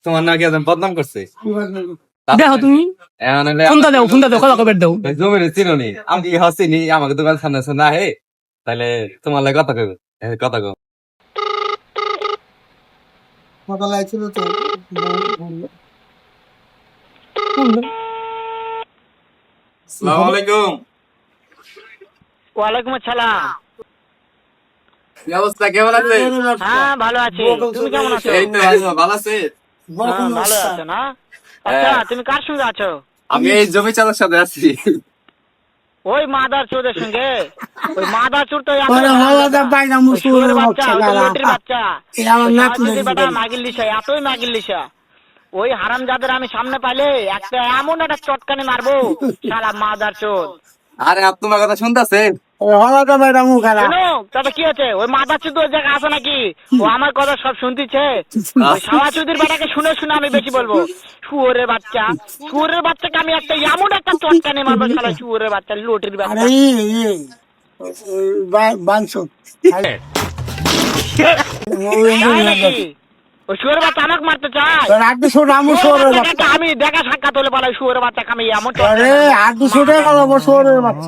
তোমার নাকি একজন বদনাম করছে। দেখো তুমি ফোনটা দাও কথা কবে দাও। জমির চিনি আমি হাসিনি আমাকে দোকান সামনে আছে না হে তাহলে তোমার লাগে কথা কইব কথা কও। কথা লাগছিল তো আসসালামু আলাইকুম। ওয়ালাইকুম আসসালাম। কি অবস্থা, কেমন আছে? হ্যাঁ ভালো আছি, তুমি কেমন আছো? এই তো ভালো আছে। হ্যাঁ, ভালো আছো না? আচ্ছা তুমি কার সঙ্গে আছো? আমি এই জমি চালার সাথে আছি। ওই মাদার চোরের সঙ্গে? ওই মাদার চোর তো বাচ্চা মাগিল লিসা, এতই মাগিল লিসা। ওই হারাম যাদের আমি সামনে পাইলে একটা এমন একটা চটকানি মারবো শালা মাদার চোর। আরে আপ তোমার কথা শুনতেছে। শোনো তবে কি আছে, ওই মাদার চোর ওই জায়গায় আছে নাকি? ও আমার কথা সব শুনতিছে। ওই সাওয়া চৌধুরীর বেটাকে শুনে শুনে আমি বেশি বলবো। শুয়োরের বাচ্চাকে আমি একটা এমন একটা চটকানি মারবো শালা শুয়োরের বাচ্চা, লোটির বাচ্চা। তাই নাকি? ওই শুয়োরের বাচ্চা আমাকে মারতে চায়? আমি দেখা সাক্ষাৎ হলে বলে শুয়োরের বাচ্চাকে আমি এমন চটকানি মারবো।